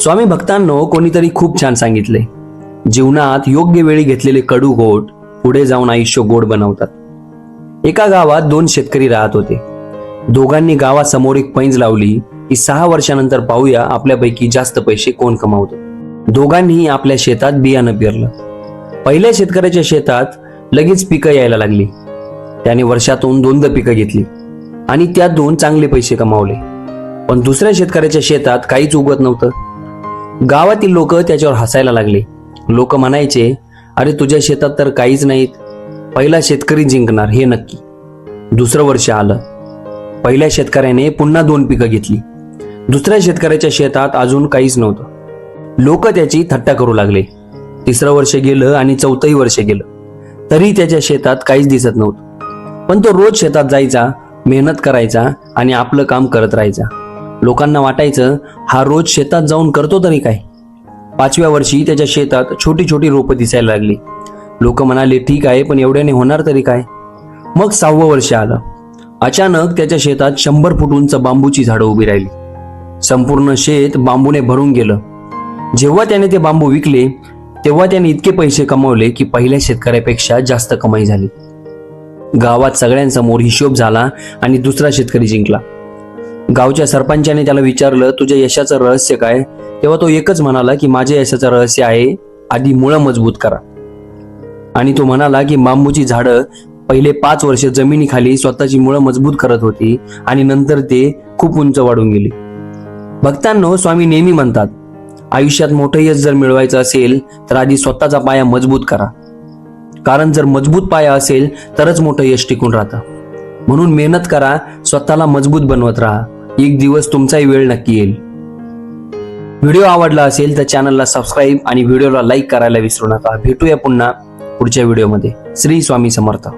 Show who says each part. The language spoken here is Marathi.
Speaker 1: स्वामी भक्तांनो, कोणीतरी खूप छान सांगितले, जीवनात योग्य वेळी घेतलेले कडू गोड पुढे जाऊन आयुष्य गोड बनवतात। एका गावात दोन शेतकरी राहत होते। दोघांनी गावासमोर एक पैंज लावली की 6 वर्षानंतर पाहूया आपल्यापैकी जास्त पैसे कोण कमावतो। दोघांनी आपल्या शेतात बियाणं पेरलं। पहिल्या शेतकऱ्याच्या शेतात लगेच पिकं यायला लागली। त्याने वर्षातून 2दा पिकं घेतली आणि त्यातून चांगले पैसे कमावले। पण दुसऱ्या शेतकऱ्याच्या शेतात काहीच उगवत नव्हतं। गावातील लोक त्याच्यावर हसायला लागले। लोक म्हणायचे, अरे तुझ्या शेतात तर काहीच नाहीत, पहिला शेतकरी जिंकणार हे नक्की। दुसरं वर्ष आलं। पहिल्या शेतकऱ्याने पुन्हा 2 पिकं घेतली। दुसऱ्या शेतकऱ्याच्या शेतात अजून काहीच नव्हतं। लोक त्याची थट्टा करू लागले। तिसरं वर्ष गेलं आणि 4थंही वर्ष गेलं, तरी त्याच्या शेतात काहीच दिसत नव्हतं। पण तो रोज शेतात जायचा, मेहनत करायचा आणि आपलं काम करत राहायचा। लोकांना वाटायचं, हा रोज शेतात जाऊन करतो तरी काय। 5व्या वर्षी त्याच्या शेतात छोटी छोटी रोपं दिसायला लागली। लोक म्हणाले, ठीक आहे, पण एवढ्याने होणार तरी काय। मग 6वं वर्ष आलं। अचानक त्याच्या शेतात 100 फूट उंच बांबूची झाडं उभी राहिली। संपूर्ण शेत बांबूने भरून गेलं। जेव्हा त्याने ते बांबू विकले तेव्हा त्याने इतके पैसे कमावले की पहिल्या शेतकऱ्यापेक्षा जास्त कमाई झाली। गावात सगळ्यांसमोर हिशोब झाला आणि दुसरा शेतकरी जिंकला। गावच्या सरपंचाने त्याला विचारलं, तुझ्या यशाचं रहस्य काय? तेव्हा तो एकच म्हणाला की माझ्या यशाचं रहस्य आहे, आधी मुळं मजबूत करा। आणि तो म्हणाला की बांबूची झाडं पहिले 5 वर्ष जमिनीखाली स्वतःची मुळं मजबूत करत होती आणि नंतर ते खूप उंच वाढून गेली। भक्तांनो, स्वामी नेहमी म्हणतात, आयुष्यात मोठं यश जर मिळवायचं असेल तर आधी स्वतःचा पाया मजबूत करा। कारण जर मजबूत पाया असेल तरच मोठं यश टिकून राहतं। म्हणून मेहनत करा, स्वतःला मजबूत बनवत राहा। एक दिवस तुमचाही वेळ नक्की येईल। व्हिडिओ आवडला असेल तर चॅनलला सबस्क्राईब आणि व्हिडिओला लाईक करायला विसरू नका। भेटूया पुन्हा पुढच्या व्हिडिओमध्ये। श्री स्वामी समर्थ।